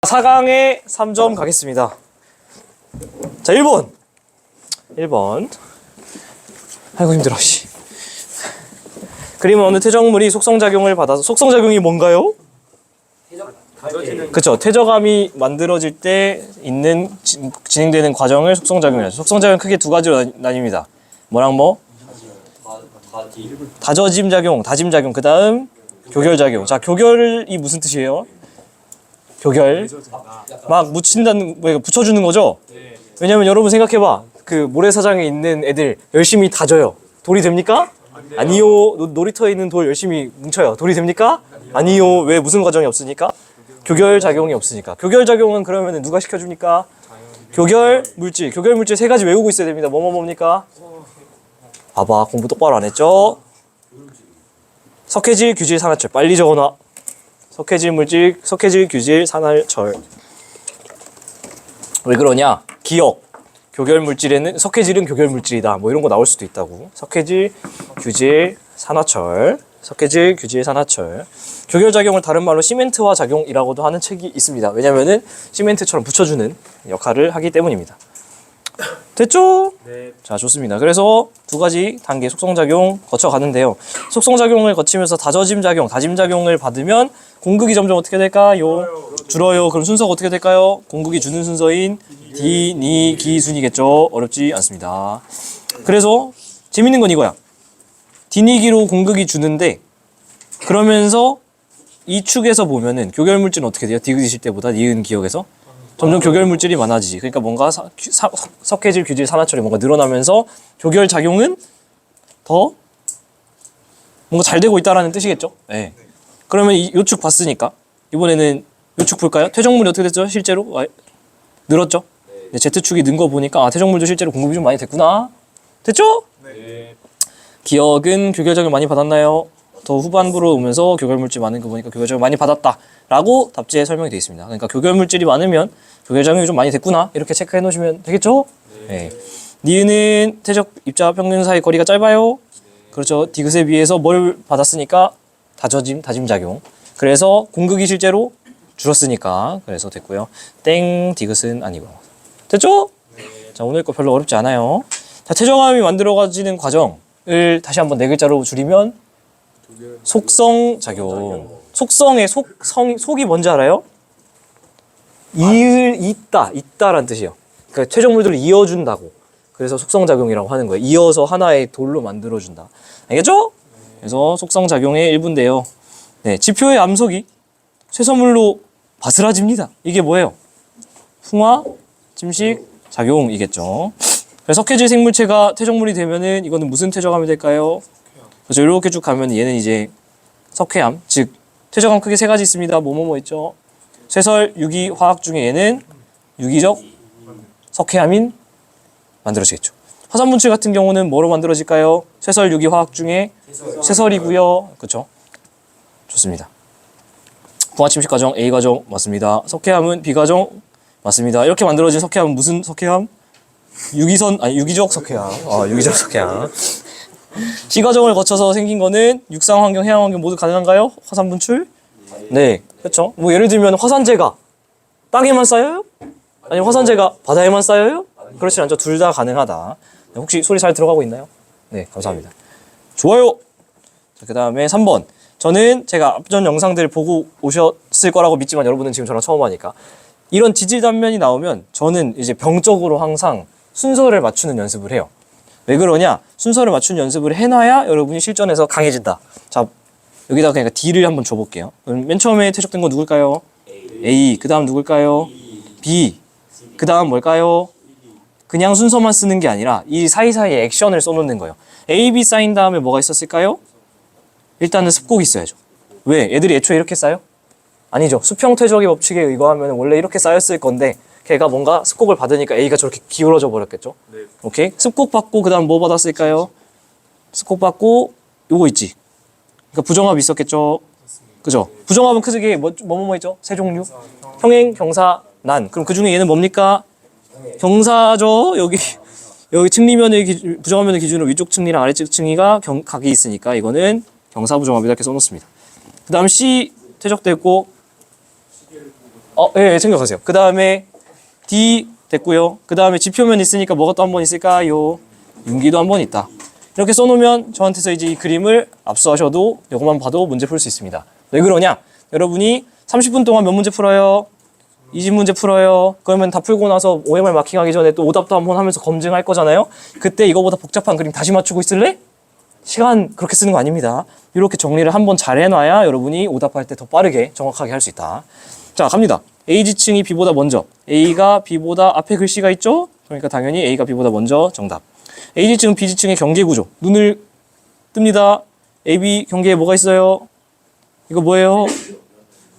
4강에 3점 가겠습니다. 자, 1번. 아이고 힘들어. 그림은 어느 퇴적물이 속성작용을 받아서, 속성작용이 뭔가요? 그쵸. 퇴적암이 만들어질 때 있는 진행되는 과정을 속성작용이라죠. 속성작용 크게 두 가지로 나뉩니다. 뭐랑 뭐? 다짐작용, 그 다음 교결작용. 자, 교결이 무슨 뜻이에요? 교결. 막 묻힌다는, 붙여주는 거죠? 왜냐면 여러분 생각해봐. 그 모래사장에 있는 애들 열심히 다져요. 돌이 됩니까? 아니요. 놀이터에 있는 돌 열심히 뭉쳐요. 돌이 됩니까? 아니요. 왜? 무슨 과정이 없으니까? 교결작용이 없으니까. 교결작용은 그러면 누가 시켜줍니까? 교결물질. 교결물질 세 가지 외우고 있어야 됩니다. 뭡니까? 봐봐. 공부 똑바로 안 했죠? 석회질, 규질, 산화철. 빨리 적어놔. 석회질 물질, 석회질, 규질, 산화철. 왜 그러냐? 기억. 교결물질에는, 석회질은 교결물질이다. 뭐 이런 거 나올 수도 있다고. 석회질, 규질, 산화철. 석회질, 규질, 산화철. 교결작용을 다른 말로 시멘트화 작용이라고도 하는 책이 있습니다. 왜냐면은 시멘트처럼 붙여주는 역할을 하기 때문입니다. 됐죠? 네. 자, 좋습니다. 그래서 두 가지 단계 속성작용 거쳐가는데요. 속성작용을 거치면서 다짐작용을 받으면 공극이 점점 어떻게 될까요? 줄어요. 그럼 순서가 어떻게 될까요? 공극이 주는 순서인 디, 니, 기 순이겠죠? 어렵지 않습니다. 그래서 재밌는 건 이거야. 디, 니, 기로 공극이 주는데, 그러면서 이 축에서 보면은 교결물질은 어떻게 돼요? 디귿이실 때보다 니은 기억에서 점점 교결물질이 많아지지. 그러니까 뭔가 석회질, 규질, 산화철이 뭔가 늘어나면서 교결작용은 더 뭔가 잘 되고 있다라는 뜻이겠죠? 네. 그러면 요 축 봤으니까 이번에는 요 축 볼까요? 퇴적물이 어떻게 됐죠? 실제로? 늘었죠? 네. Z축이 는 거 보니까 퇴적물도 실제로 공급이 좀 많이 됐구나. 됐죠? 네. 기억은 교결작용 많이 받았나요? 더 후반부로 오면서 교결물질 많은 거 보니까 교결작용 많이 받았다 라고 답지에 설명이 되어 있습니다. 그러니까 교결물질이 많으면 교결작용이 좀 많이 됐구나 이렇게 체크해 놓으시면 되겠죠? 네. 니은은 퇴적 입자 평균 사이 거리가 짧아요. 그렇죠. 디귿에 비해서 뭘 받았으니까 다짐작용. 그래서 공극이 실제로 줄었으니까 그래서 됐고요. 땡 디귿은 아니고. 됐죠? 자, 오늘 거 별로 어렵지 않아요. 자, 퇴적암이 만들어지는 과정을 다시 한번 네 글자로 줄이면 속성작용. 속성의 속이 뭔지 알아요? 있다라는 뜻이에요. 그러니까 퇴적물들을 이어준다고. 그래서 속성작용이라고 하는 거예요. 이어서 하나의 돌로 만들어준다. 알겠죠? 그래서 속성작용의 일부인데요. 네, 지표의 암석이 쇠섬물로 바스라집니다. 이게 뭐예요? 풍화, 침식, 작용이겠죠. 그래서 석회질 생물체가 퇴적물이 되면은 이거는 무슨 퇴적암이 될까요? 그래서 이렇게 쭉 가면 얘는 이제 석회암, 즉 퇴적암 크게 세 가지 있습니다. 뭐뭐 있죠? 쇠설, 유기, 화학 중에 얘는 유기적 석회암인 만들어지겠죠. 화산분출 같은 경우는 뭐로 만들어질까요? 쇠설, 유기, 화학 중에 쇠설이고요. 그렇죠? 좋습니다. 풍화 침식 과정 A 과정 맞습니다. 석회암은 B 과정 맞습니다. 이렇게 만들어진 석회암은 무슨 석회암? 유기적 석회암. 유기적 석회암. C 과정을 거쳐서 생긴 거는 육상 환경, 해양 환경 모두 가능한가요? 화산 분출? 네, 그렇죠. 뭐 예를 들면 화산재가 땅에만 쌓여요? 아니면 화산재가 바다에만 쌓여요? 그렇지 않죠. 둘 다 가능하다. 네, 혹시 소리 잘 들어가고 있나요? 네, 감사합니다. 좋아요. 자, 그 다음에 3번. 저는 제가 앞전 영상들을 보고 오셨을 거라고 믿지만 여러분은 지금 저랑 처음 하니까 이런 지질 단면이 나오면 저는 이제 병적으로 항상 순서를 맞추는 연습을 해요. 왜 그러냐? 순서를 맞추는 연습을 해놔야 여러분이 실전에서 강해진다. 자, 여기다가 그러니까 D를 한번 줘볼게요. 그럼 맨 처음에 퇴적된 건 누굴까요? A. 그 다음 누굴까요? B. 그 다음 뭘까요? 그냥 순서만 쓰는 게 아니라 이 사이사이에 액션을 써놓는 거예요. A, B 쌓인 다음에 뭐가 있었을까요? 일단은 습곡이 있어야죠. 왜? 애들이 애초에 이렇게 쌓여? 아니죠. 수평 퇴적의 법칙에 의거하면 원래 이렇게 쌓였을 건데 걔가 뭔가 습곡을 받으니까 A가 저렇게 기울어져 버렸겠죠? 네. 오케이? 습곡 받고 그 다음 뭐 받았을까요? 습곡 받고 요거 있지? 그러니까 부정합이 있었겠죠? 그죠? 부정합은 크게 뭐 있죠? 세 종류? 평행, 경사, 난. 그럼 그 중에 얘는 뭡니까? 경사죠? 여기 측리면의 부정합면을 기준으로 위쪽 측리랑 아래쪽 측리가 각이 있으니까 이거는 경사부정합이다 이렇게 써놓습니다. 그 다음 C 퇴적됐고 예, 챙겨가세요. 그 다음에 D 됐고요. 그 다음에 지표면 있으니까 뭐가 또 한 번 있을까요? 윤기도 한 번 있다. 이렇게 써놓으면 저한테서 이제 이 그림을 압수하셔도 이것만 봐도 문제 풀 수 있습니다. 왜 그러냐? 여러분이 30분 동안 몇 문제 풀어요? 20문제 풀어요. 그러면 다 풀고 나서 OMR 마킹하기 전에 또 오답도 한번 하면서 검증할 거잖아요. 그때 이거보다 복잡한 그림 다시 맞추고 있을래? 시간 그렇게 쓰는 거 아닙니다. 이렇게 정리를 한번 잘 해놔야 여러분이 오답할 때 더 빠르게 정확하게 할 수 있다. 자, 갑니다. A 지층이 B보다 먼저. A가 B보다 앞에 글씨가 있죠? 그러니까 당연히 A가 B보다 먼저 정답. A 지층은 B 지층의 경계 구조. 눈을 뜹니다. AB 경계에 뭐가 있어요? 이거 뭐예요?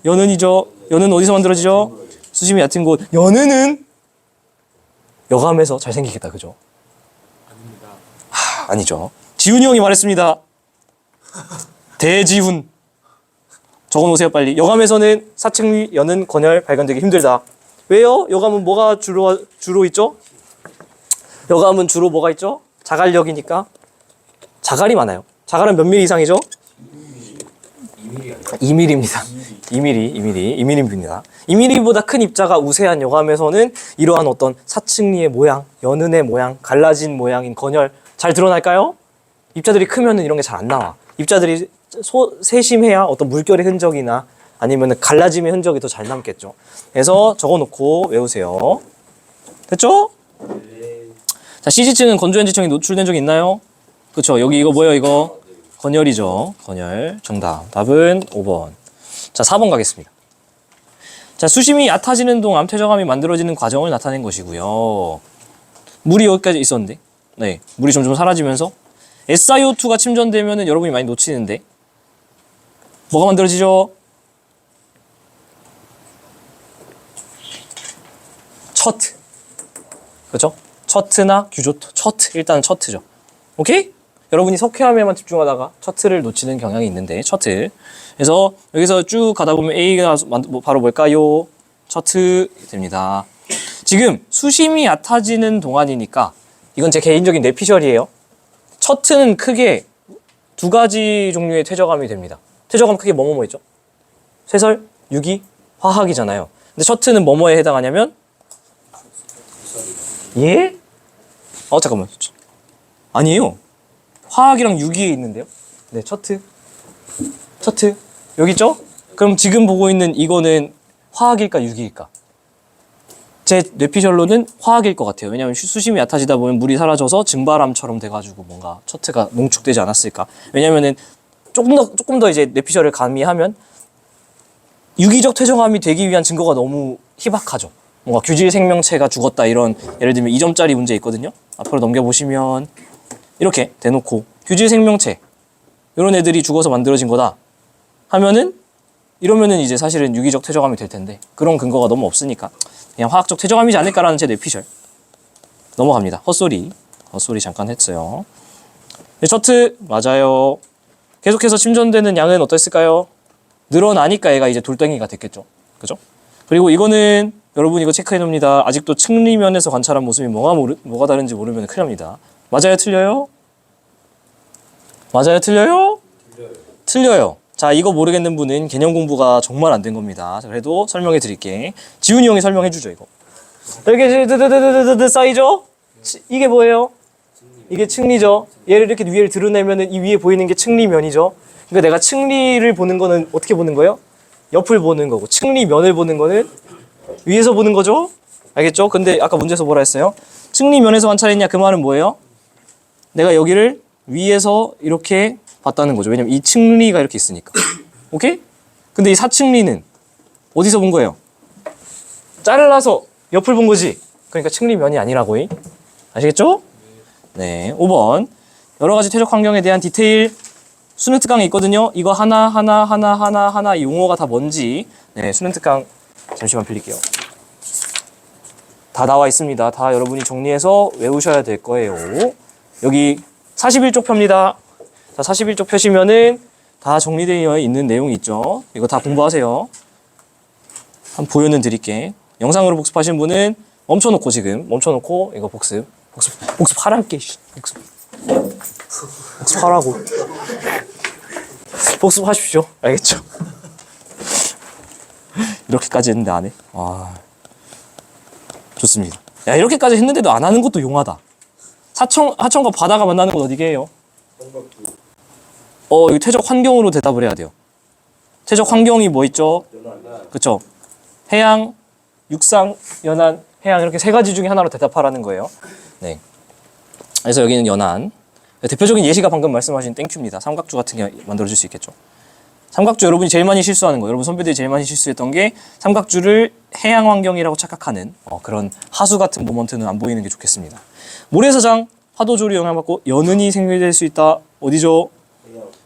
연은이죠. 연은 어디서 만들어지죠? 수심이 얕은 곳. 연은은 여감에서 잘생기겠다. 그죠? 아닙니다. 아니죠. 지훈이 형이 말했습니다. 대지훈. 적어놓으세요 빨리. 여감에서는 사층위, 연은, 건열 발견되기 힘들다. 왜요? 여감은 뭐가 주로 있죠? 여감은 주로 뭐가 있죠? 자갈력이니까. 자갈이 많아요. 자갈은 몇 미리 이상이죠? 2mm입니다. 2mm입니다. 2mm보다 큰 입자가 우세한 여감에서는 이러한 어떤 사층리의 모양, 연은의 모양, 갈라진 모양인 건열 잘 드러날까요? 입자들이 크면은 이런 게 잘 안 나와. 입자들이 세심해야 어떤 물결의 흔적이나 아니면 갈라짐의 흔적이 더 잘 남겠죠. 그래서 적어놓고 외우세요. 됐죠? 자, C지층은 건조한 지층이 노출된 적이 있나요? 그쵸. 여기 이거 뭐예요, 이거? 건열이죠. 건열. 정답. 답은 5번. 자, 4번 가겠습니다. 자, 수심이 얕아지는 동안 퇴적암이 만들어지는 과정을 나타낸 것이고요. 물이 여기까지 있었는데, 네, 물이 점점 사라지면서 SiO2가 침전되면은 여러분이 많이 놓치는데, 뭐가 만들어지죠? 처트. 그렇죠? 처트나 규조토. 처트. 일단은 처트죠. 오케이? 여러분이 석회암에만 집중하다가 처트를 놓치는 경향이 있는데, 처트. 그래서 여기서 쭉 가다 보면 A가 바로 뭘까요? 처트 됩니다. 지금 수심이 얕아지는 동안이니까 이건 제 개인적인 뇌피셜이에요. 처트는 크게 두 가지 종류의 퇴적암이 됩니다. 퇴적암 크게 뭐뭐 있죠? 쇠설, 유기, 화학이잖아요. 근데 처트는 뭐뭐에 해당하냐면 예? 잠깐만. 아니에요. 화학이랑 유기에 있는데요. 네, 처트. 여기 있죠? 그럼 지금 보고 있는 이거는 화학일까 유기일까? 제 뇌피셜로는 화학일 것 같아요. 왜냐하면 수심이 얕아지다 보면 물이 사라져서 증바람처럼 돼가지고 뭔가 처트가 농축되지 않았을까? 왜냐면은 조금 더 이제 뇌피셜을 가미하면 유기적 퇴적암이 되기 위한 증거가 너무 희박하죠. 뭔가 규질 생명체가 죽었다 이런 예를 들면 2점짜리 문제 있거든요. 앞으로 넘겨보시면 이렇게 대놓고 규질 생명체 이런 애들이 죽어서 만들어진 거다 하면은 이러면은 이제 사실은 유기적 퇴적암이 될 텐데 그런 근거가 너무 없으니까 그냥 화학적 퇴적암이지 않을까라는 제 뇌피셜. 넘어갑니다. 헛소리 잠깐 했어요. 네, 처트 맞아요. 계속해서 침전되는 양은 어땠을까요? 늘어나니까 얘가 이제 돌덩이가 됐겠죠. 그죠? 그리고 이거는 여러분 이거 체크해 놓습니다. 아직도 층리면에서 관찰한 모습이 뭐가 다른지 모르면 큰일 납니다. 맞아요? 틀려요? 맞아요? 틀려요? 틀려요. 자, 이거 모르겠는 분은 개념 공부가 정말 안 된 겁니다. 그래도 설명해 드릴게. 지훈이 형이 설명해 주죠, 이거. 이렇게 쌓이죠? 이게 뭐예요? 이게 층리죠. 얘를 이렇게 위를 드러내면은 이 위에 보이는 게 층리면이죠. 그러니까 내가 층리를 보는 거는 어떻게 보는 거예요? 옆을 보는 거고 층리면을 보는 거는 위에서 보는 거죠? 알겠죠? 근데 아까 문제에서 뭐라 했어요? 층리면에서 관찰했냐? 그 말은 뭐예요? 내가 여기를 위에서 이렇게 봤다는 거죠. 왜냐면 이 층리가 이렇게 있으니까. 오케이? 근데 이 사층리는 어디서 본 거예요? 잘라서 옆을 본 거지. 그러니까 층리면이 아니라고. 아시겠죠? 네. 5번. 여러 가지 퇴적 환경에 대한 디테일 수능 특강에 있거든요. 이거 하나 이 용어가 다 뭔지. 네, 수능 특강 잠시만 빌릴게요. 다 나와 있습니다. 다 여러분이 정리해서 외우셔야 될 거예요. 여기 41쪽 펴입니다. 자, 41쪽 펴시면은 다 정리되어 있는 내용이 있죠. 이거 다 공부하세요. 한번 보여는 드릴게. 영상으로 복습하신 분은 멈춰놓고 이거 복습하랄게. 복습하라고. 복습하십시오. 알겠죠? 이렇게까지 했는데 안 해? 와, 좋습니다. 야, 이렇게까지 했는데도 안 하는 것도 용하다. 하천과 바다가 만나는 건 어디게요? 이거 퇴적 환경으로 대답을 해야 돼요. 퇴적 환경이 뭐 있죠? 그쵸? 해양, 육상, 연안, 해양 이렇게 세 가지 중에 하나로 대답하라는 거예요. 네. 그래서 여기는 연안. 대표적인 예시가 방금 말씀하신 땡큐입니다. 삼각주 같은 게 만들어질 수 있겠죠. 삼각주 여러분이 제일 많이 실수하는 거예요. 여러분 선배들이 제일 많이 실수했던 게 삼각주를 해양 환경이라고 착각하는 그런 하수 같은 모먼트는 안 보이는 게 좋겠습니다. 모래사장, 파도조류 영향받고 연은이 생성될 수 있다. 어디죠?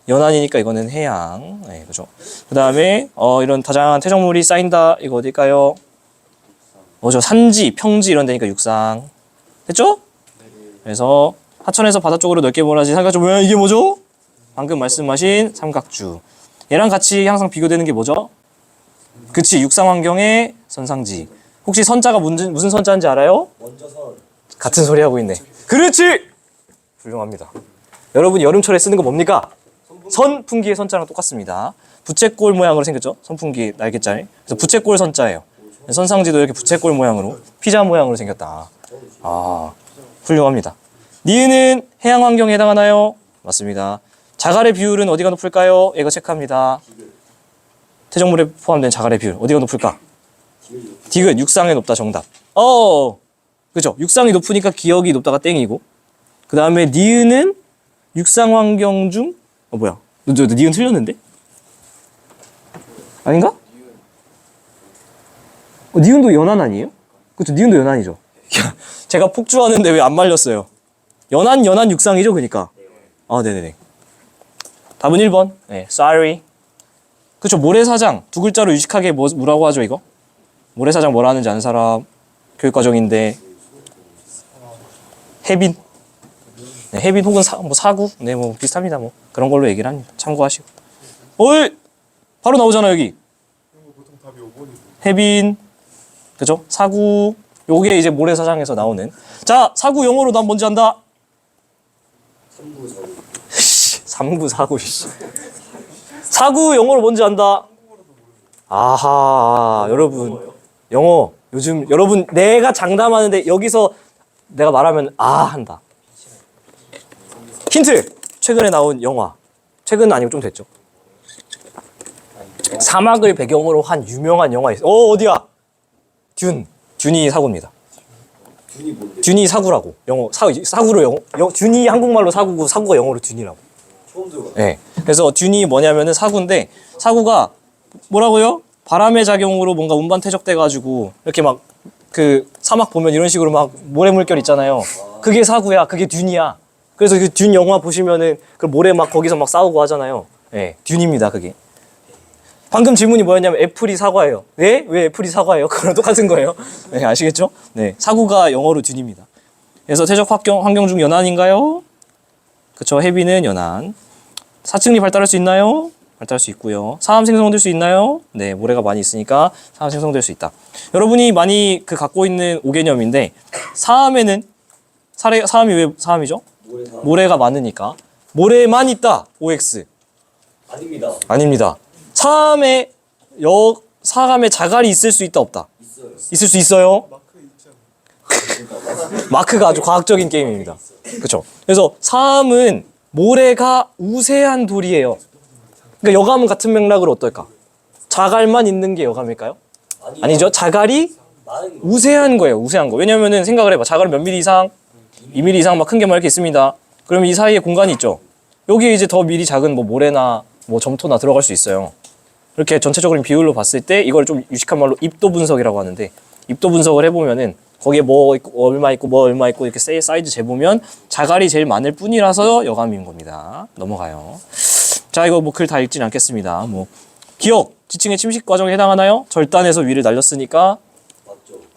연안이니까 이거는 해양. 네, 그죠. 그 다음에 이런 다양한 퇴적물이 쌓인다. 이거 어딜까요? 뭐죠? 산지, 평지 이런 데니까 육상. 됐죠? 그래서 하천에서 바다 쪽으로 넓게 몰아진 삼각주 뭐야? 이게 뭐죠? 방금 말씀하신 삼각주. 얘랑 같이 항상 비교되는 게 뭐죠? 그치, 육상 환경의 선상지. 혹시 선자가 무슨 선자인지 알아요? 원저선. 같은 소리 하고 있네. 그렇지! 훌륭합니다. 여러분이 여름철에 쓰는 거 뭡니까? 선풍기의 선자랑 똑같습니다. 부채꼴 모양으로 생겼죠? 선풍기 날개자에. 그래서 부채꼴 선자예요. 선상지도 이렇게 부채꼴 모양으로, 피자 모양으로 생겼다. 아, 훌륭합니다. 니은은 해양 환경에 해당하나요? 맞습니다. 자갈의 비율은 어디가 높을까요? 이거 체크합니다. 퇴적물에 포함된 자갈의 비율 어디가 높을까? 디귿, 육상에 높다. 정답. 그죠? 육상이 높으니까 기역이 높다가 땡이고, 그 다음에 니은은 육상 환경 중 뭐야? 너 니은 틀렸는데? 아닌가? 니은도 연안 아니에요? 그쵸? 니은도 연안이죠. 제가 폭주하는데 왜 안 말렸어요? 연안 육상이죠, 그니까. 네네네. 답은 1번. 네, sorry. 그쵸, 모래사장. 두 글자로 유식하게 뭐라고 하죠, 이거? 모래사장 뭐라 하는지 아는 사람? 교육과정인데. 해빈. 네, 해빈 혹은 사구. 네, 뭐 비슷합니다. 뭐 그런 걸로 얘기를 합니다. 참고하시고. 바로 나오잖아, 여기. 보통 답이 5번이죠. 해빈. 그죠? 사구. 요게 이제 모래사장에서 나오는. 자, 사구 영어로 난 뭔지 안다? 3949. 사구 영어로 뭔지 안다? 아하, 여러분. 영어. 요즘 여러분 내가 장담하는데 여기서 내가 말하면 한다. 힌트! 최근에 나온 영화. 최근은 아니고 좀 됐죠. 사막을 배경으로 한 유명한 영화 있어. 어디야? 듄이 사구입니다. 듄이 사구라고. 영어 사구로 듄이 한국말로 사구고 사구가 영어로 듄이라고. 처음 들어봤어요. 네. 그래서 듄이 뭐냐면은 사구인데, 사구가 뭐라고요? 바람의 작용으로 뭔가 운반 퇴적돼 가지고 이렇게 막 그 사막 보면 이런 식으로 막 모래 물결 있잖아요. 그게 사구야. 그게 듄이야. 그래서 그 듄 영화 보시면은 그 모래 막 거기서 막 싸우고 하잖아요. 네, 듄입니다, 그게. 방금 질문이 뭐였냐면 애플이 사과예요. 네? 왜 애플이 사과예요? 그거랑 똑같은 거예요. 네, 아시겠죠? 네, 사구가 영어로 듄입니다. 그래서 퇴적 환경 중 연안인가요? 그쵸, 해비는 연안. 사층리 발달할 수 있나요? 발달할 수 있고요. 사암 생성될 수 있나요? 네, 모래가 많이 있으니까 사암 생성될 수 있다. 여러분이 많이 갖고 있는 5개념인데, 사암에는 사암이 왜 사암이죠? 모래가 많으니까. 모래만 있다. OX. 아닙니다. 아닙니다. 사암에 자갈이 있을 수 있다, 없다? 있어요. 있을 수 있어요. 마크가 아주 과학적인 게임입니다. 그렇죠? 그래서 사암은 모래가 우세한 돌이에요. 그러니까 여감 같은 맥락으로 어떨까? 자갈만 있는 게 여감일까요? 아니죠. 자갈이 우세한 거예요. 우세한 거. 왜냐면은 생각을 해봐. 자갈은 몇 미리 이상? 2mm 이상 막 큰 게 막 이렇게 있습니다. 그럼 이 사이에 공간이 있죠. 여기에 이제 더 미리 작은 뭐 모래나 뭐 점토나 들어갈 수 있어요. 이렇게 전체적으로 비율로 봤을 때 이걸 좀 유식한 말로 입도 분석이라고 하는데, 입도 분석을 해보면은 거기에 뭐 있고 얼마 있고 뭐 얼마 있고 이렇게 사이즈 재보면 자갈이 제일 많을 뿐이라서 여감인 겁니다. 넘어가요. 자, 이거 뭐 글 다 읽진 않겠습니다. 뭐 기억, 지층의 침식 과정에 해당하나요? 절단에서 위를 날렸으니까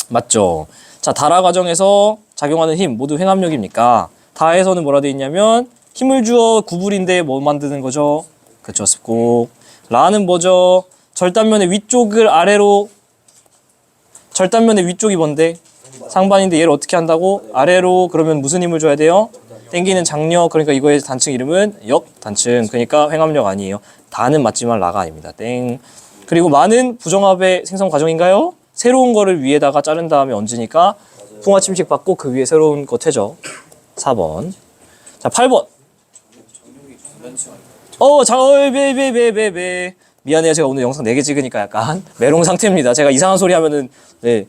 맞죠. 자, 달화 과정에서 작용하는 힘 모두 횡압력입니까? 다에서는 뭐라 돼 있냐면 힘을 주어 구불인데 뭐 만드는 거죠? 그쵸, 습곡. 라는 뭐죠? 절단면의 위쪽을 아래로, 절단면의 위쪽이 뭔데? 상반인데 얘를 어떻게 한다고? 아래로. 그러면 무슨 힘을 줘야 돼요? 땡기는 장력. 그러니까 이거의 단층 이름은 역단층. 그러니까 횡압력 아니에요. 다는 맞지만 라가 아닙니다. 땡. 그리고 많은 부정합의 생성 과정인가요? 새로운 거를 위에다가 자른 다음에 얹으니까 풍화 침식 받고 그 위에 새로운 거 태죠. 4번. 자, 8번. 베. 미안해요. 제가 오늘 영상 4개 찍으니까 약간 메롱 상태입니다. 제가 이상한 소리 하면은, 네.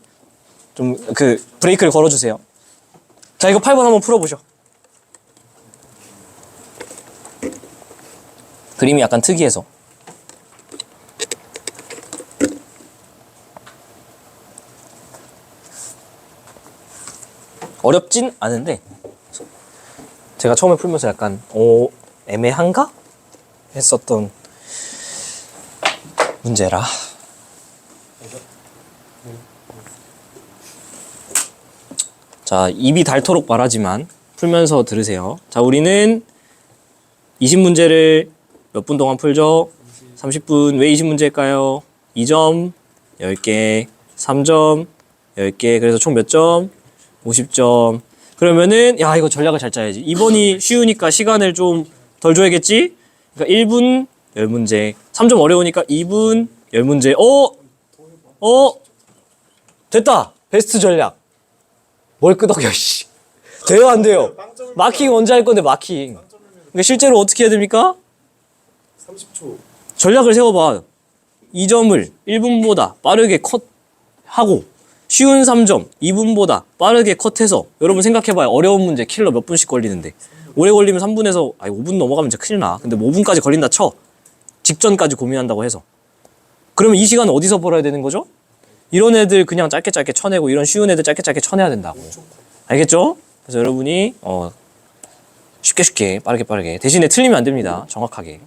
좀 그 브레이크를 걸어주세요. 자, 이거 8번 한번 풀어보죠. 그림이 약간 특이해서. 어렵진 않은데 제가 처음에 풀면서 약간 애매한가? 했었던 문제라. 자, 입이 닳도록 말하지만 풀면서 들으세요. 자, 우리는 20문제를 몇 분 동안 풀죠? 30분. 왜 20문제일까요? 2점, 10개, 3점, 10개. 그래서 총 몇 점? 50점. 그러면은 야, 이거 전략을 잘 짜야지. 2번이 쉬우니까 시간을 좀 덜 줘야겠지? 그러니까 1분 10문제. 3점 어려우니까 2분 10문제. 됐다. 베스트 전략. 뭘 끄덕여, 씨. 돼요, 안 돼요? 마킹 언제 할 건데, 마킹. 그러니까 실제로 어떻게 해야 됩니까? 30초. 전략을 세워봐. 2점을 1분보다 빠르게 컷하고, 쉬운 3점 2분보다 빠르게 컷해서, 여러분 생각해봐요. 어려운 문제 킬러 몇 분씩 걸리는데. 오래 걸리면 3분에서, 5분 넘어가면 진짜 큰일 나. 근데 뭐 5분까지 걸린다 쳐. 직전까지 고민한다고 해서. 그러면 이 시간은 어디서 벌어야 되는 거죠? 이런 애들 그냥 짧게 쳐내고 이런 쉬운 애들 짧게 쳐내야 된다고. 알겠죠? 그래서 여러분이 쉽게 빠르게 대신에 틀리면 안 됩니다. 정확하게.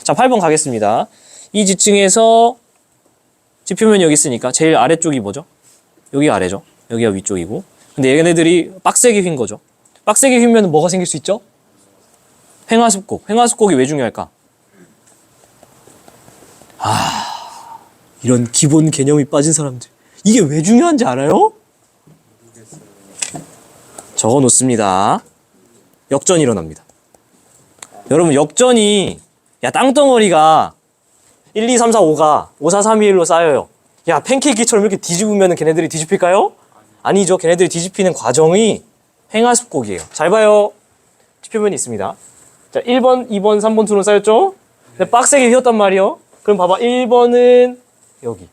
자, 8번 가겠습니다. 이 지층에서 지표면이 여기 있으니까 제일 아래쪽이 뭐죠? 여기가 아래죠. 여기가 위쪽이고. 근데 얘네들이 빡세게 휜 거죠. 빡세게 휘면 뭐가 생길 수 있죠? 횡하습곡. 횡하습곡이 왜 중요할까? 이런 기본 개념이 빠진 사람들. 이게 왜 중요한지 알아요? 적어 놓습니다. 역전이 일어납니다. 여러분, 역전이, 야, 땅덩어리가 1, 2, 3, 4, 5가 5, 4, 3, 2, 1로 쌓여요. 야, 팬케이크처럼 이렇게 뒤집으면 걔네들이 뒤집힐까요? 아니죠. 걔네들이 뒤집히는 과정이 횡하습곡이에요. 잘 봐요. 지표면이 있습니다. 자, 1번, 2번, 3번 둘은 쌓였죠? 근데 빡세게 휘었단 말이에요. 그럼 봐봐. 1번은 여기,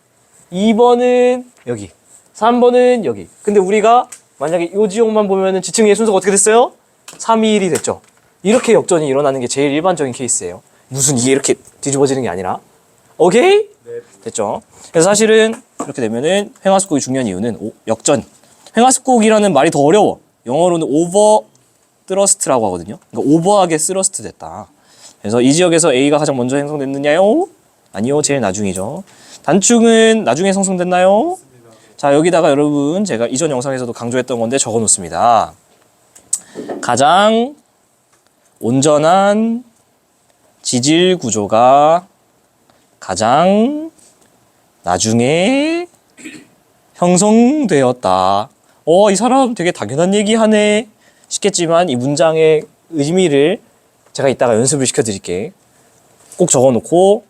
2번은 여기, 3번은 여기. 근데 우리가 만약에 이 지역만 보면은 지층의 순서가 어떻게 됐어요? 3, 2, 1이 됐죠. 이렇게 역전이 일어나는 게 제일 일반적인 케이스예요. 무슨 이게 이렇게 뒤집어지는 게 아니라. 오케이? 네. 됐죠. 그래서 사실은 이렇게 되면은 횡하습곡이 중요한 이유는 역전. 횡하습곡이라는 말이 더 어려워. 영어로는 오버 트러스트라고 하거든요. 그러니까 오버하게 스러스트 됐다. 그래서 이 지역에서 A가 가장 먼저 형성됐느냐요? 아니요, 제일 나중이죠. 단층은 나중에 형성됐나요? 자, 여기다가 여러분 제가 이전 영상에서도 강조했던 건데 적어 놓습니다. 가장 온전한 지질 구조가 가장 나중에 형성되었다. 이 사람 되게 당연한 얘기 하네 싶겠지만 이 문장의 의미를 제가 이따가 연습을 시켜드릴게. 꼭 적어놓고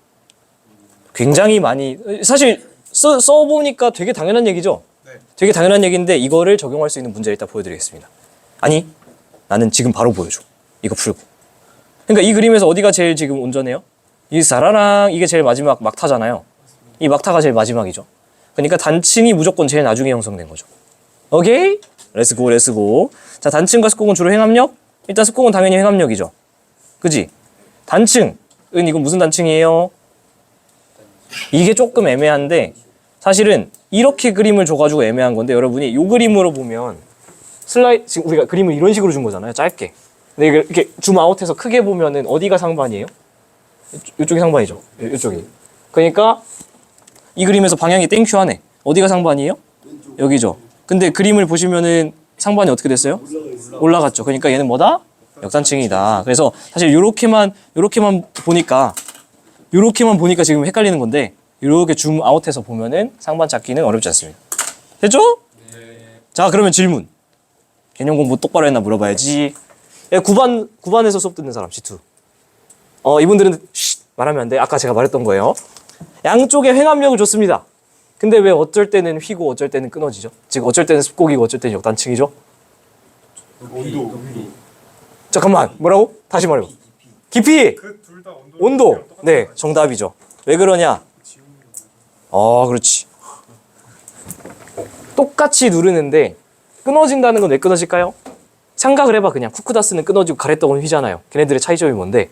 굉장히 많이, 사실 써보니까 되게 당연한 얘기죠? 네. 되게 당연한 얘기인데 이거를 적용할 수 있는 문제를 이따 보여드리겠습니다. 아니, 나는 지금 바로 보여줘. 이거 풀고. 그러니까 이 그림에서 어디가 제일 지금 온전해요? 이 사라랑 이게 제일 마지막 막타잖아요. 이 막타가 제일 마지막이죠. 그러니까 단층이 무조건 제일 나중에 형성된 거죠. 오케이? 렛츠고. 자, 단층과 습곡은 주로 횡압력? 일단 습곡은 당연히 횡압력이죠. 그지? 단층은 이건 무슨 단층이에요? 이게 조금 애매한데 사실은 이렇게 그림을 줘가지고 애매한 건데 여러분이 이 그림으로 보면 지금 우리가 그림을 이런 식으로 준 거잖아요. 짧게. 근데 이렇게 줌아웃해서 크게 보면은 어디가 상반이에요? 이쪽이 상반이죠. 이쪽이. 그러니까 이 그림에서 방향이 땡큐하네. 어디가 상반이에요? 여기죠. 근데 그림을 보시면은 상반이 어떻게 됐어요? 올라갔죠. 그러니까 얘는 뭐다? 역단층이다. 그래서 사실 요렇게만 보니까 지금 헷갈리는 건데 이렇게 줌 아웃해서 보면은 상반 찾기는 어렵지 않습니다. 됐죠? 네. 자, 그러면 질문. 개념 공부 똑바로 했나 물어봐야지. 9반에서 수업 듣는 사람, C2. 이분들은 말하면 안 돼. 아까 제가 말했던 거예요. 양쪽에 횡압력을 줬습니다. 근데 왜 어쩔 때는 휘고 어쩔 때는 끊어지죠? 즉 어쩔 때는 습곡이고 어쩔 때는 역단층이죠? 온도. 잠깐만, 뭐라고? 다시 말해봐. 깊이! 그 둘 다 온도! 네, 정답이죠. 왜 그러냐? 그렇지. 똑같이 누르는데 끊어진다는 건 왜 끊어질까요? 생각을 해봐. 그냥 쿠쿠다스는 끊어지고 가래떡은 휘잖아요. 걔네들의 차이점이 뭔데?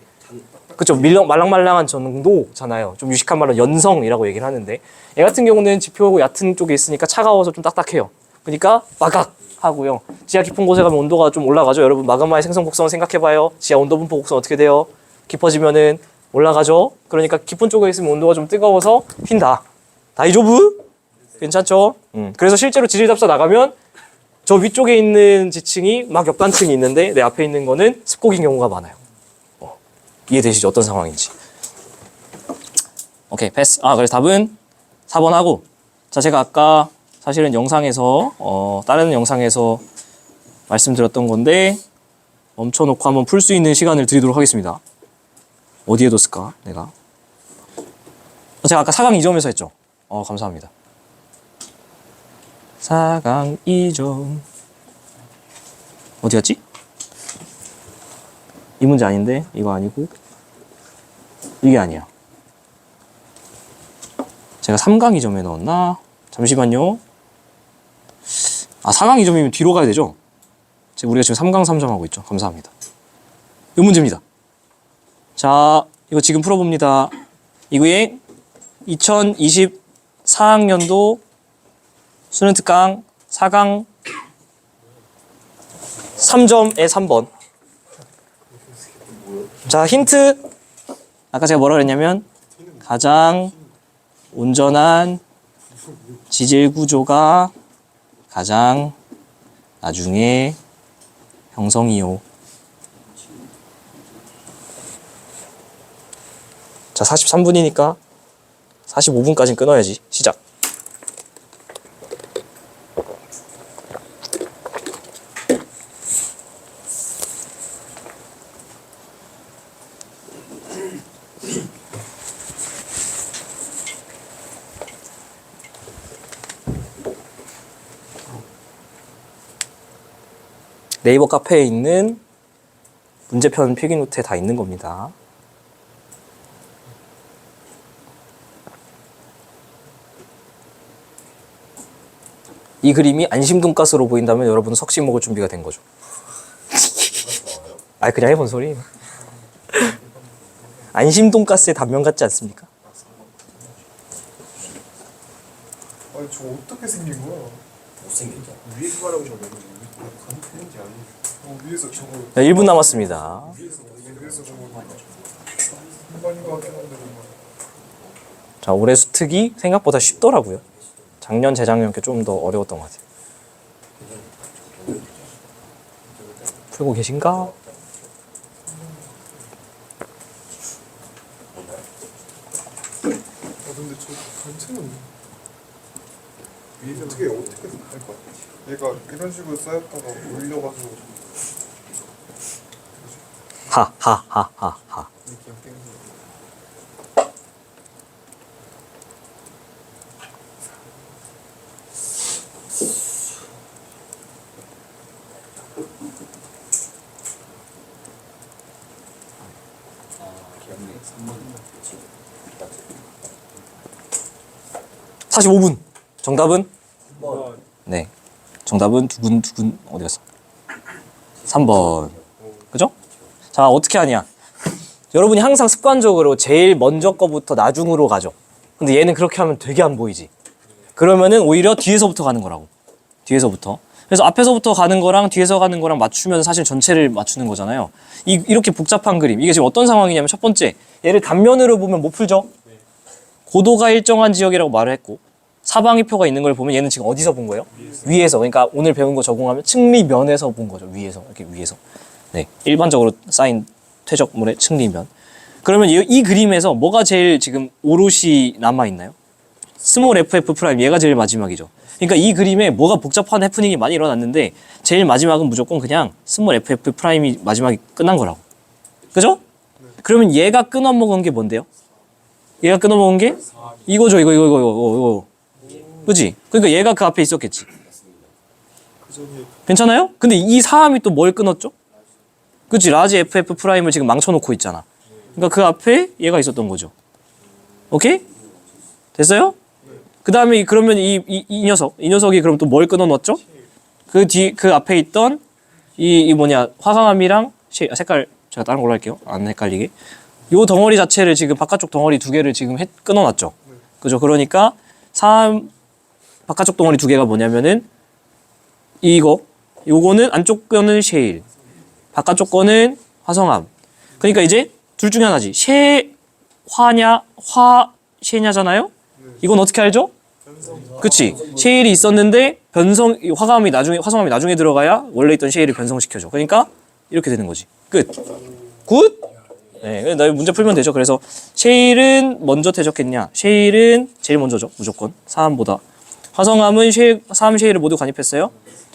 그쵸, 말랑말랑한 정도잖아요. 좀 유식한 말로 연성이라고 얘기를 하는데, 얘 같은 경우는 지표 얕은 쪽에 있으니까 차가워서 좀 딱딱해요. 그러니까 마각 하고요. 지하 깊은 곳에 가면 온도가 좀 올라가죠. 여러분 마그마의 생성 곡선을 생각해봐요. 지하 온도 분포 곡선 어떻게 돼요? 깊어지면은 올라가죠. 그러니까 깊은 쪽에 있으면 온도가 좀 뜨거워서 휜다. 다이조브? 괜찮죠? 그래서 실제로 지질답사 나가면 저 위쪽에 있는 지층이 막 역단층이 있는데 내 앞에 있는 거는 습곡인 경우가 많아요. 이해되시죠? 어떤 상황인지. 오케이, 패스. 그래서 답은 4번 하고, 자, 제가 아까 사실은 영상에서 다른 영상에서 말씀드렸던 건데 멈춰놓고 한번 풀 수 있는 시간을 드리도록 하겠습니다. 어디에 뒀을까? 내가 제가 아까 4강 2점에서 했죠? 감사합니다. 4강 2점 어디였지? 이 문제 아닌데? 이거 아니고 이게 아니야. 제가 3강 2점에 넣었나? 잠시만요. 4강 2점이면 뒤로 가야 되죠? 우리가 지금 3강 3점 하고 있죠. 감사합니다. 이 문제입니다. 자, 이거 지금 풀어봅니다. 이거에 2024학년도 수능특강 4강 3점에 3번. 자, 힌트. 아까 제가 뭐라 그랬냐면 가장 온전한 지질 구조가 가장 나중에 형성이요. 자, 43분이니까 45분까지는 끊어야지. 시작. 네이버 카페에 있는 문제편 필기노트에 다 있는 겁니다. 이 그림이 안심 돈가스로 보인다면 여러분은 석식 먹을 준비가 된 거죠. 그냥 해본 소리. 안심 돈가스의 단면 같지 않습니까? 아니 저 어떻게 생긴 거야? 못생겼죠. 위에서 말하고 저거 간편인지 아니? 위에서 저거 1분 남았습니다. 위에서 저거 한번인 것 같긴 한데 정말. 자, 올해 수특이 생각보다 쉽더라고요. 작년, 재작년 게 좀 더 어려웠던 것 같아요. 풀고 계신가? 근데 저 단체는 위에서 어떻게 할 거야? 얘가 이런 식으로 쌓였다가 올려가지고 하하하하하. 이렇게 땡겨. 기억력이 3번 45분. 정답은? 3번. 네. 정답은 두근두근 어디 갔어? 3번. 그죠? 자, 어떻게 하냐? 여러분이 항상 습관적으로 제일 먼저 거부터 나중으로 가죠. 근데 얘는 그렇게 하면 되게 안 보이지. 그러면은 오히려 뒤에서부터 가는 거라고. 뒤에서부터. 그래서 앞에서부터 가는 거랑 뒤에서 가는 거랑 맞추면 사실 전체를 맞추는 거잖아요. 이렇게 복잡한 그림. 이게 지금 어떤 상황이냐면 첫 번째, 얘를 단면으로 보면 못 풀죠? 고도가 일정한 지역이라고 말을 했고 사방위표가 있는 걸 보면 얘는 지금 어디서 본 거예요? 위에서. 그러니까 오늘 배운 거 적용하면 측리면에서 본 거죠. 위에서. 이렇게 위에서. 네. 일반적으로 쌓인 퇴적물의 측리면. 그러면 이 그림에서 뭐가 제일 지금 오롯이 남아있나요? 스몰 FF 프라임 얘가 제일 마지막이죠. 그러니까 이 그림에 뭐가 복잡한 해프닝이 많이 일어났는데 제일 마지막은 무조건 그냥 스몰 FF 프라임이 마지막에 끝난 거라고. 그죠? 그러면 얘가 끊어먹은 게 뭔데요? 얘가 끊어먹은 게 이거죠. 이거. 그지? 그러니까 얘가 그 앞에 있었겠지. 그 전에 괜찮아요? 근데 이 사함이 또 뭘 끊었죠? 그치? 라지 FF 프라임을 지금 망쳐놓고 있잖아. 그러니까 그 앞에 얘가 있었던 거죠. 오케이? 됐어요? 그 다음에 그러면 이 녀석이 그럼 또 뭘 끊어놨죠? 그 앞에 있던 이 뭐냐 화강암이랑 색깔 제가 다른 걸로 할게요. 안 헷갈리게. 요 덩어리 자체를 지금 바깥쪽 덩어리 두 개를 지금 끊어놨죠. 그죠? 그러니까 바깥쪽 덩어리 두 개가 뭐냐면은 요거는 안쪽 거는 셰일, 바깥쪽 거는 화성암. 그러니까 이제 둘 중에 하나지. 셰냐잖아요. 이건 어떻게 알죠? 그치? 셰일이 있었는데 화성암이 나중에 들어가야 원래 있던 셰일을 변성시켜줘. 그러니까 이렇게 되는 거지. 끝. 굿? 네, 나 문제 풀면 되죠. 그래서 셰일은 먼저 퇴적했냐? 셰일은 제일 먼저죠. 무조건 사암보다. 화성암은 사암 셰일을 모두 관입했어요.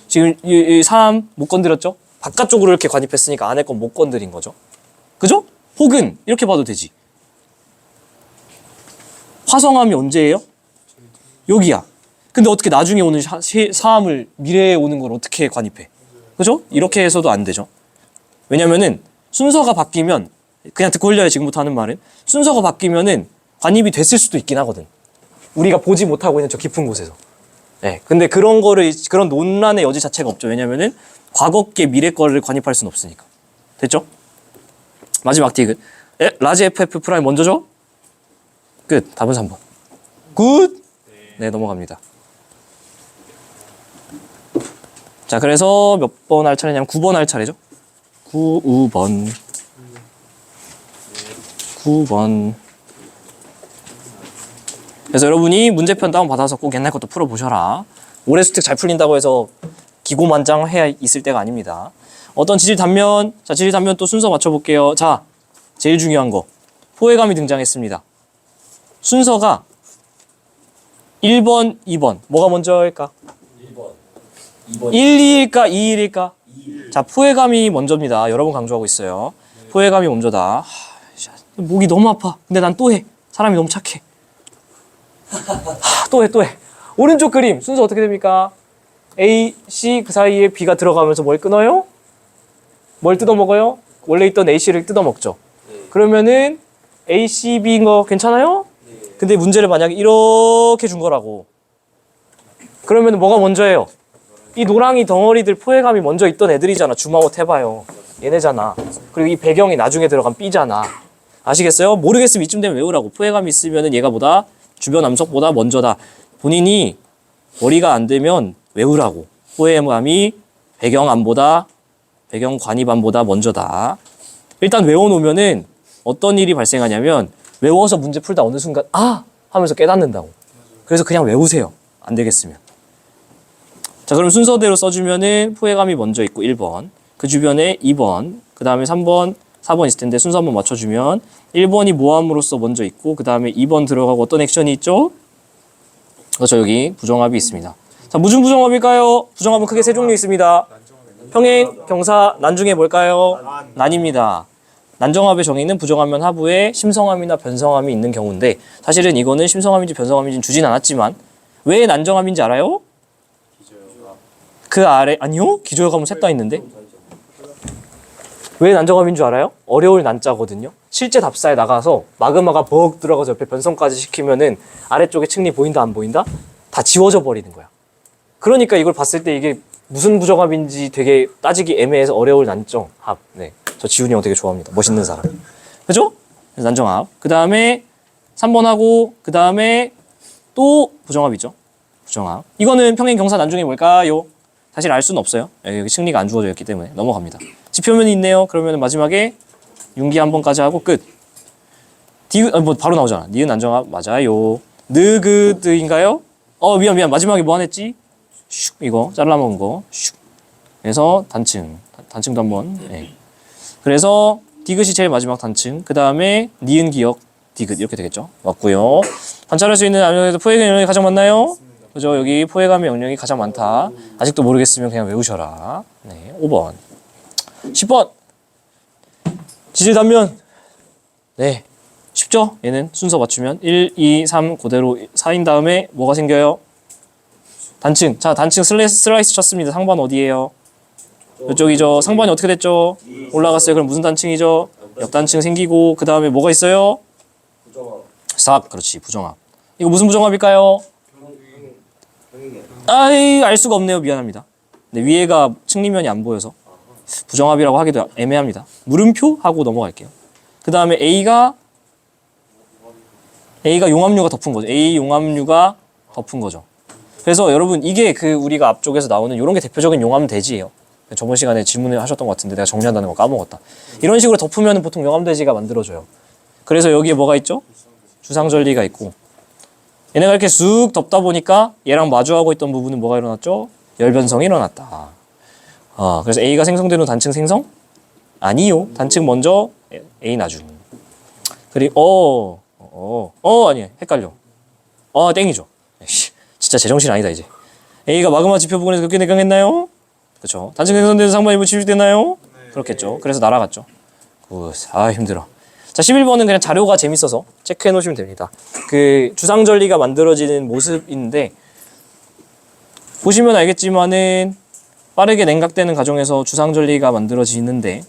지금 이 사암 못 건드렸죠? 바깥쪽으로 이렇게 관입했으니까 안에 건 못 건드린 거죠. 그죠? 혹은 이렇게 봐도 되지. 화성암이 언제예요? 여기야. 근데 어떻게 나중에 오는 사암을 미래에 오는 걸 어떻게 관입해? 그죠? 이렇게 해서도 안 되죠. 왜냐면은 순서가 바뀌면 그냥 듣고 흘려요. 지금부터 하는 말은 순서가 바뀌면은 관입이 됐을 수도 있긴 하거든. 우리가 보지 못하고 있는 저 깊은 곳에서. 네. 근데 그런 논란의 여지 자체가 없죠. 왜냐면은 과거께 미래 거를 관입할 수는 없으니까. 됐죠? 마지막 디귿. 라지 FF 프라임 먼저죠? 끝. 답은 3번. 굿. 네, 넘어갑니다. 자, 그래서 몇 번 할 차례냐면 9번 할 차례죠. 9번. 그래서 여러분이 문제편 다운받아서 꼭 옛날 것도 풀어보셔라. 올해 수특 잘 풀린다고 해서 기고만장해야 있을 때가 아닙니다. 어떤 지질 단면, 자, 지질 단면 또 순서 맞춰볼게요. 자, 제일 중요한 거. 포획암이 등장했습니다. 순서가 1번, 2번. 뭐가 먼저일까? 1번. 1, 2일까? 2일일까? 2일. 자, 포획암이 먼저입니다. 여러 번 강조하고 있어요. 포획암이 먼저다. 목이 너무 아파. 근데 난 또 해. 사람이 너무 착해. 또 해. 오른쪽 그림 순서 어떻게 됩니까? A, C 그 사이에 B가 들어가면서 뭘 끊어요? 뭘 뜯어먹어요? 원래 있던 AC를 뜯어먹죠. 그러면은 A, C, B인 거 괜찮아요? 근데 문제를 만약에 이렇게 준 거라고. 그러면 뭐가 먼저예요? 이 노랑이 덩어리들 포획암이 먼저 있던 애들이잖아. 주마옷 해봐요. 얘네잖아. 그리고 이 배경이 나중에 들어간 B잖아. 아시겠어요? 모르겠으면 이쯤 되면 외우라고. 포획암이 있으면은 얘가 주변 암석보다 먼저다. 본인이 머리가 안 되면 외우라고. 포획암이 배경 관입암보다 먼저다. 일단 외워놓으면은 어떤 일이 발생하냐면 외워서 문제 풀다 어느 순간 하면서 깨닫는다고. 그래서 그냥 외우세요. 안 되겠으면. 자, 그럼 순서대로 써주면은 포획암이 먼저 있고 1번. 그 주변에 2번. 그 다음에 3번, 4번 있을 텐데 순서 한번 맞춰주면 1번이 모함으로써 먼저 있고 그 다음에 2번 들어가고 어떤 액션이 있죠? 그렇죠. 여기 부정합이 있습니다. 자, 무슨 부정합일까요? 부정합은 크게 세 종류 있습니다. 평행, 경사, 난중에 뭘까요? 난입니다. 난정합의 정의는 부정하면 하부에 심성함이나 변성함이 있는 경우인데 사실은 이거는 심성함인지 변성함인지 주진 않았지만 왜 난정함인지 알아요? 그 아래 아니요? 기저역함은 셋 다 있는데 왜 난정함인 줄 알아요? 어려울 난자거든요. 실제 답사에 나가서 마그마가 벅 들어가서 옆에 변성까지 시키면은 아래쪽에 층리 보인다 안 보인다? 다 지워져 버리는 거야. 그러니까 이걸 봤을 때 이게 무슨 부정합인지 되게 따지기 애매해서 어려울 난정합. 네, 저 지훈이 형 되게 좋아합니다. 멋있는 사람. 그죠? 그래서 난정합. 그 다음에 3번 하고 그 다음에 또 부정합이죠. 부정합. 이거는 평행 경사 난중이 뭘까요? 사실 알 수는 없어요. 여기 층리가 안 주어져 있기 때문에 넘어갑니다. 지표면이 있네요. 그러면 마지막에 융기 한 번까지 하고 끝. 뭐 바로 나오잖아. 니은 난정합 맞아요. 느그드인가요? 미안. 마지막에 뭐 안 했지? 슉 이거 잘라먹은 거. 슉. 그래서 단층도 한번. 네. 그래서 디귿이 제일 마지막 단층. 그 다음에 니은 기역 디귿 이렇게 되겠죠. 맞고요. 관찰할 수 있는 암영에서 포획의 영역이 가장 많나요? 그죠? 여기 포획암의 영역이 가장 많다. 아직도 모르겠으면 그냥 외우셔라. 네, 5번. 10번. 지질 단면. 네. 쉽죠? 얘는 순서 맞추면 1, 2, 3 그대로 4인 다음에 뭐가 생겨요? 단층. 자, 단층 슬라이스 쳤습니다. 상반 어디예요? 이쪽이죠. 상반이 어떻게 됐죠? 올라갔어요. 그럼 무슨 단층이죠? 옆단층 생기고 그 다음에 뭐가 있어요? 부정합. 싹. 그렇지. 부정합. 이거 무슨 부정합일까요? 아이, 알 수가 없네요. 미안합니다. 네, 위에가 측리면이 안 보여서 부정합이라고 하기도 애매합니다. 물음표 하고 넘어갈게요. 그 다음에 A가 용압류가 덮은 거죠. A 용압류가 덮은 거죠. 그래서 여러분 이게 그 우리가 앞쪽에서 나오는 이런 게 대표적인 용암대지예요. 저번 시간에 질문을 하셨던 것 같은데 내가 정리한다는 거 까먹었다. 이런 식으로 덮으면 보통 용암대지가 만들어져요. 그래서 여기에 뭐가 있죠? 주상절리가 있고 얘네가 이렇게 쑥 덮다 보니까 얘랑 마주하고 있던 부분은 뭐가 일어났죠? 열변성이 일어났다. 그래서 A가 생성되는 단층 생성? 아니요. 단층 먼저 A 나중. 그리고 아니에요. 헷갈려. 땡이죠. 진짜 제정신 아니다 이제. A가 마그마 지표 부분에서 그렇게 내강했나요? 그렇죠. 단층 생성되는 상반이 뭐 침식됐나요? 그렇겠죠. 그래서 날아갔죠. 힘들어. 자, 11번은 그냥 자료가 재밌어서 체크해 놓으시면 됩니다. 그 주상절리가 만들어지는 모습인데 보시면 알겠지만은 빠르게 냉각되는 과정에서 주상절리가 만들어지는데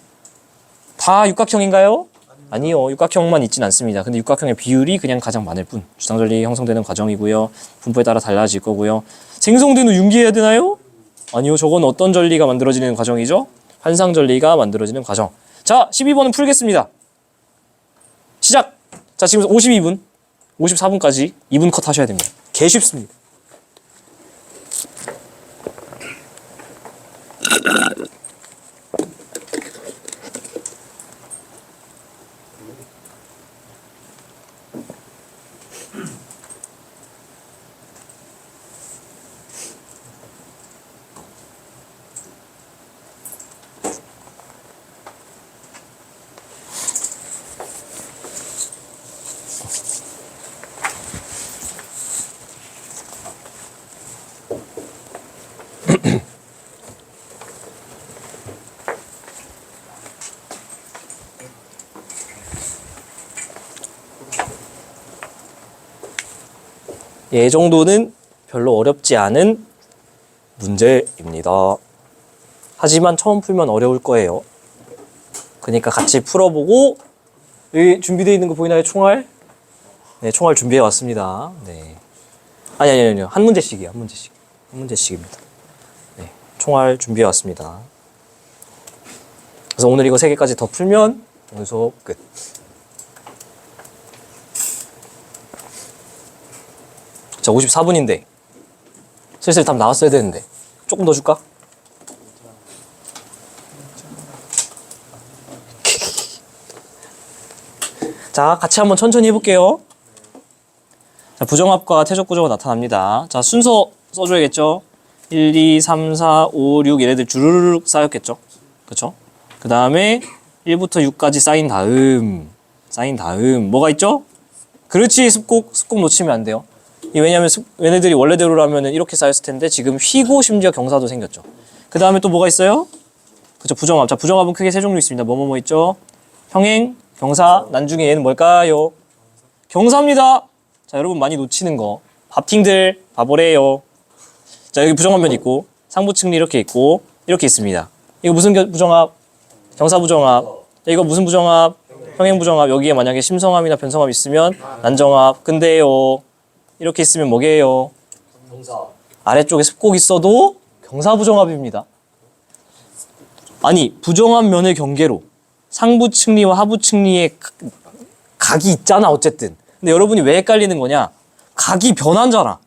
다 육각형인가요? 아니요. 육각형만 있진 않습니다. 근데 육각형의 비율이 그냥 가장 많을 뿐. 주상절리 형성되는 과정이고요. 분포에 따라 달라질 거고요. 생성된 후 융기해야 되나요? 아니요. 저건 어떤 전리가 만들어지는 과정이죠? 환상전리가 만들어지는 과정. 자, 12번은 풀겠습니다. 시작! 자, 지금 52분, 54분까지 2분 컷 하셔야 됩니다. 개 쉽습니다. 이 정도는 별로 어렵지 않은 문제입니다. 하지만 처음 풀면 어려울 거예요. 그러니까 같이 풀어보고 여기 준비되어 있는 거 보이나요? 총알? 네, 총알 준비해 왔습니다. 네. 아니요. 한 문제씩이에요. 한 문제씩입니다. 네, 총알 준비해 왔습니다. 그래서 오늘 이거 3개까지 더 풀면 오늘 수업 끝. 자, 54분인데 슬슬 답 나왔어야 되는데 조금 더 줄까? 자, 같이 한번 천천히 해볼게요. 자, 부정합과 퇴적구조가 나타납니다. 자, 순서 써줘야겠죠? 1, 2, 3, 4, 5, 6 얘네들 주르륵 쌓였겠죠? 그쵸? 그 다음에 1부터 6까지 쌓인 다음 뭐가 있죠? 그렇지, 습곡 놓치면 안 돼요. 왜냐면 얘네들이 원래대로라면 이렇게 쌓였을 텐데 지금 휘고 심지어 경사도 생겼죠. 그 다음에 또 뭐가 있어요? 그쵸, 부정합. 자, 부정합은 크게 3종류 있습니다. 뭐뭐 있죠? 평행, 경사, 난중에 얘는 뭘까요? 경사입니다. 자, 여러분 많이 놓치는 거. 밥팅들, 바보래요. 자, 여기 부정합면 있고 상부측리 이렇게 있고 이렇게 있습니다. 이거 무슨 부정합? 경사 부정합. 자, 이거 무슨 부정합? 평행 부정합. 여기에 만약에 심성합이나 변성합 있으면 난정합. 근데요, 이렇게 있으면 뭐게요? 경사. 아래쪽에 습곡 있어도 경사부정합입니다. 아니, 부정합 면의 경계로 상부측리와 하부측리의 각이 있잖아, 어쨌든. 근데 여러분이 왜 헷갈리는 거냐? 각이 변한잖아.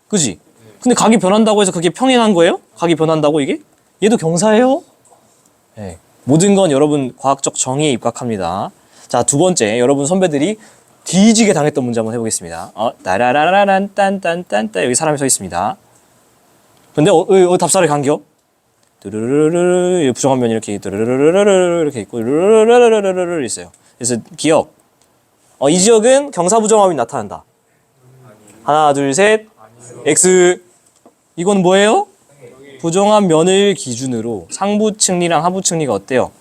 그지? 근데 각이 변한다고 해서 그게 평행한 거예요? 각이 변한다고 이게? 얘도 경사예요? 네. 모든 건 여러분 과학적 정의에 입각합니다. 자, 두 번째, 여러분 선배들이 뒤지게 당했던 문제 한번 해보겠습니다. 따라라라란 딴딴딴딴 여기 사람이 서 있습니다. 근데 답사를 간겨? 뚜루루루루 부정한 면이 이렇게 뚜루루루루 이렇게 있고 뚜루루루루 있어요. 그래서 기억. 이 지역은 경사부정합이 나타난다. 하나, 둘, 셋. X. 이건 뭐예요? 부정한 면을 기준으로 상부측리랑 하부측리가 어때요?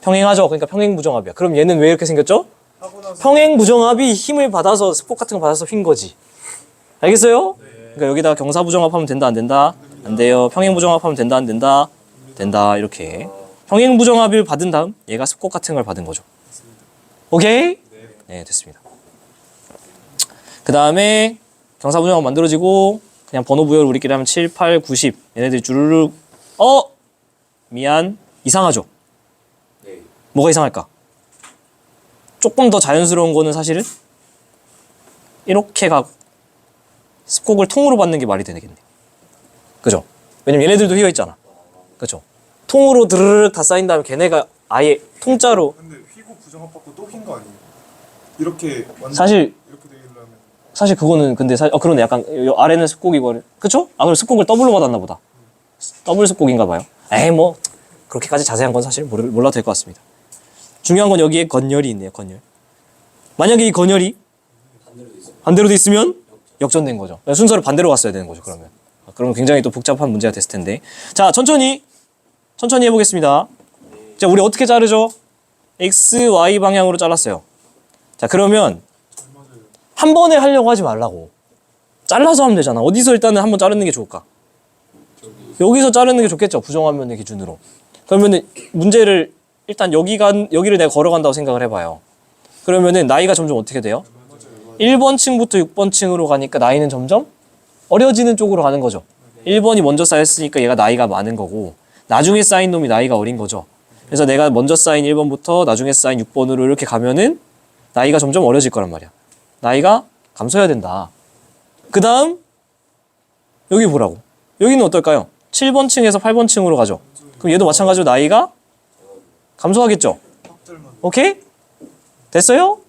평행하죠. 그러니까 평행부정합이야. 그럼 얘는 왜 이렇게 생겼죠? 하고 나서 평행부정합이 힘을 받아서 스폭 같은 거 받아서 휜 거지. 알겠어요? 그러니까 여기다가 경사부정합하면 된다 안 된다? 안 돼요. 평행부정합하면 된다 안 된다? 된다. 이렇게 평행부정합을 받은 다음 얘가 스폭 같은 걸 받은 거죠. 오케이? 네, 됐습니다. 그 다음에 경사부정합 만들어지고 그냥 번호 부여를 우리끼리 하면 7, 8, 90 얘네들이 주르륵 미안 이상하죠? 네. 뭐가 이상할까? 조금 더 자연스러운 거는 사실은 이렇게 가 스폭을 통으로 받는 게 말이 되겠네. 그죠? 왜냐면 얘네들도 휘어 있잖아. 그죠? 통으로 드르륵 다 쌓인 다음에 걔네가 아예 통짜로 근데 휘고 부정합 받고 또 휜 거 아니에요? 이렇게 완전 사실 이렇게 되려면 사실 그거는 근데 그러네. 약간 요 아래는 습곡이고 그쵸? 아 그럼 습곡을 더블로 받았나 보다. 더블 습곡인가 봐요. 에이 뭐 그렇게까지 자세한 건 사실 몰라도 될 것 같습니다. 중요한 건 여기에 건열이 있네요. 건열. 만약에 이 건열이 반대로 돼 있으면 역전된 거죠. 순서를 반대로 갔어야 되는 거죠. 그러면 굉장히 또 복잡한 문제가 됐을 텐데. 자 천천히 해보겠습니다. 자 우리 어떻게 자르죠? X, Y 방향으로 잘랐어요. 자 그러면 한 번에 하려고 하지 말라고. 잘라서 하면 되잖아. 어디서 일단은 한번 자르는 게 좋을까? 여기서 자르는 게 좋겠죠. 부정화면의 기준으로. 그러면은 문제를 일단 여기를 내가 걸어간다고 생각을 해봐요. 그러면은 나이가 점점 어떻게 돼요? 1번 층부터 6번 층으로 가니까 나이는 점점 어려지는 쪽으로 가는 거죠. 1번이 먼저 쌓였으니까 얘가 나이가 많은 거고 나중에 쌓인 놈이 나이가 어린 거죠. 그래서 내가 먼저 쌓인 1번부터 나중에 쌓인 6번으로 이렇게 가면은 나이가 점점 어려질 거란 말이야. 나이가 감소해야 된다. 그 다음 여기 보라고. 여기는 어떨까요? 7번 층에서 8번 층으로 가죠. 그럼 얘도 마찬가지로 나이가 감소하겠죠? 오케이? 됐어요?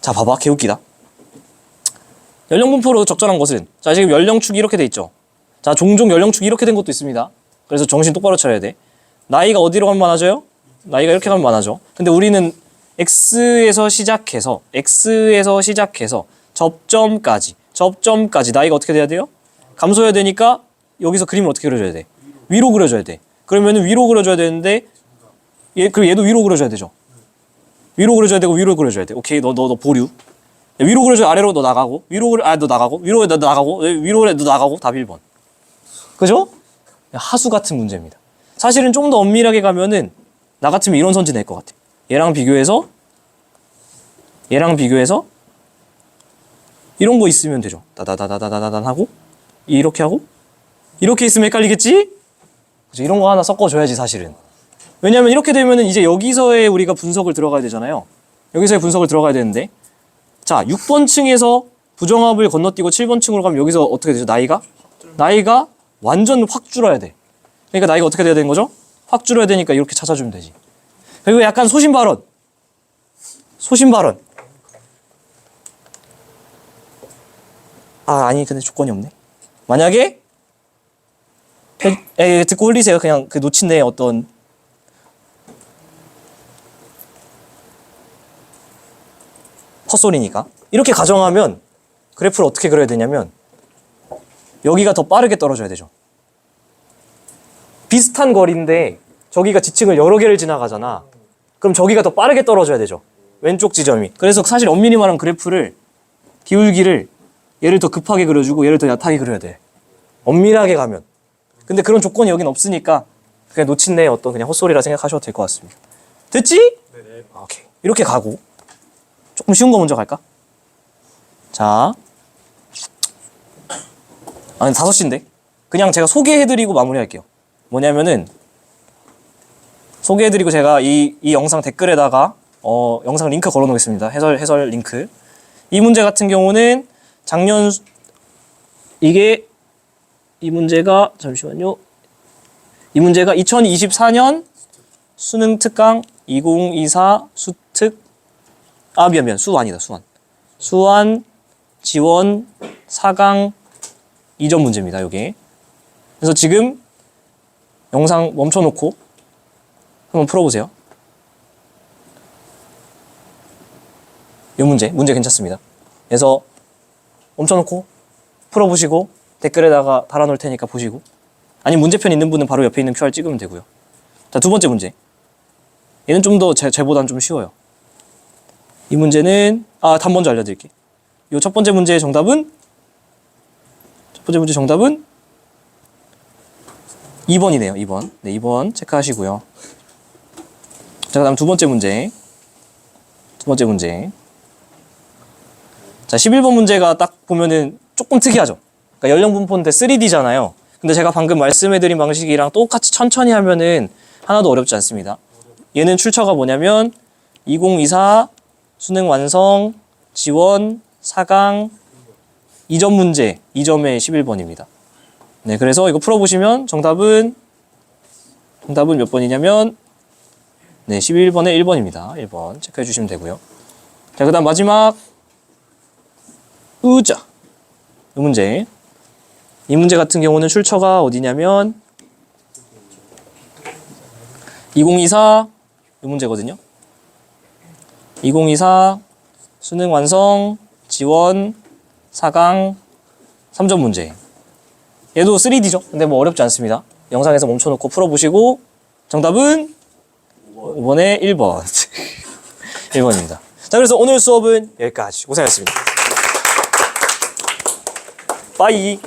자 봐봐 개웃기다. 연령분포로 적절한 것은 자 지금 연령축이 이렇게 돼 있죠. 자 종종 연령축이 이렇게 된 것도 있습니다. 그래서 정신 똑바로 차려야 돼. 나이가 어디로 가면 많아져요? 나이가 이렇게 가면 많아져. 근데 우리는 X에서 시작해서 접점까지 나이가 어떻게 돼야 돼요? 감소해야 되니까 여기서 그림을 어떻게 그려줘야 돼? 위로 그려줘야 돼. 그러면은 위로 그려줘야 되는데 그럼 얘도 위로 그려줘야 되죠. 위로 그려줘야 되고 위로 그려줘야 돼. 오케이 너 보류. 위로 그려줘 아래로 너 나가고 너 나가고 위로 너 나가고 위로 너 나가고 답 1번. 그죠? 하수 같은 문제입니다. 사실은 좀 더 엄밀하게 가면은 나 같으면 이런 선지 낼 것 같아. 얘랑 비교해서 이런 거 있으면 되죠. 다다다다다다단 하고 이렇게 하고 이렇게 있으면 헷갈리겠지? 그죠? 이런 거 하나 섞어줘야지 사실은. 왜냐면 이렇게 되면은 이제 여기서의 우리가 분석을 들어가야 되잖아요. 여기서의 분석을 들어가야 되는데 자 6번 층에서 부정합을 건너뛰고 7번 층으로 가면 여기서 어떻게 되죠? 나이가 완전 확 줄어야 돼. 그러니까 나이가 어떻게 돼야 되는 거죠? 확 줄어야 되니까 이렇게 찾아주면 되지. 그리고 약간 소신 발언. 아니 근데 조건이 없네. 만약에 듣고 흘리세요. 그냥 그 놓친 내 어떤 헛소리니까. 이렇게 가정하면 그래프를 어떻게 그려야 되냐면 여기가 더 빠르게 떨어져야 되죠. 비슷한 거리인데 저기가 지층을 여러 개를 지나가잖아. 그럼 저기가 더 빠르게 떨어져야 되죠. 왼쪽 지점이. 그래서 사실 엄밀히 말하면 그래프를 기울기를 얘를 더 급하게 그려주고 얘를 더 얕하게 그려야 돼. 엄밀하게 가면. 근데 그런 조건이 여긴 없으니까 그냥 놓친 내 어떤 그냥 헛소리라 생각하셔도 될 것 같습니다. 됐지? 네네. 오케이. 이렇게 가고 조금 쉬운 거 먼저 갈까? 자 5시인데 그냥 제가 소개해드리고 마무리할게요. 뭐냐면은 소개해드리고 제가 이 영상 댓글에다가 영상 링크 걸어놓겠습니다. 해설 링크. 이 문제 같은 경우는 이 문제가 잠시만요. 이 문제가 2024년 수능 특강 2024 수특 미안 수완이다. 수완 지원 4강 이전 문제입니다. 요게. 그래서 지금 영상 멈춰놓고 한번 풀어보세요. 이 문제 괜찮습니다. 그래서 멈춰놓고 풀어보시고 댓글에다가 달아놓을 테니까 보시고 아니면 문제편 있는 분은 바로 옆에 있는 QR 찍으면 되고요. 자, 두 번째 문제. 얘는 좀 더 쟤보다는 좀 쉬워요. 이 문제는 답 먼저 알려드릴게요. 이 첫 번째 문제의 정답은 2번이네요. 2번. 네, 2번 체크하시고요. 자, 그다음 두 번째 문제. 자, 11번 문제가 딱 보면은 조금 특이하죠. 그러니까 연령 분포인데 3D잖아요. 근데 제가 방금 말씀해드린 방식이랑 똑같이 천천히 하면은 하나도 어렵지 않습니다. 얘는 출처가 뭐냐면 2024 수능 완성 지원 4강 2점 문제 2점의 11번입니다. 네, 그래서 이거 풀어보시면 정답은 몇 번이냐면 네, 11번에 1번입니다. 1번 체크해 주시면 되고요. 자, 그 다음 마지막 이 문제. 이 문제 같은 경우는 출처가 어디냐면 2024 이 문제거든요. 2024 수능 완성 지원 4강 3점 문제. 얘도 3D죠. 근데 뭐 어렵지 않습니다. 영상에서 멈춰놓고 풀어보시고 정답은 5번에 1번. 1번입니다. 자, 그래서 오늘 수업은 여기까지. 고생하셨습니다. 빠이.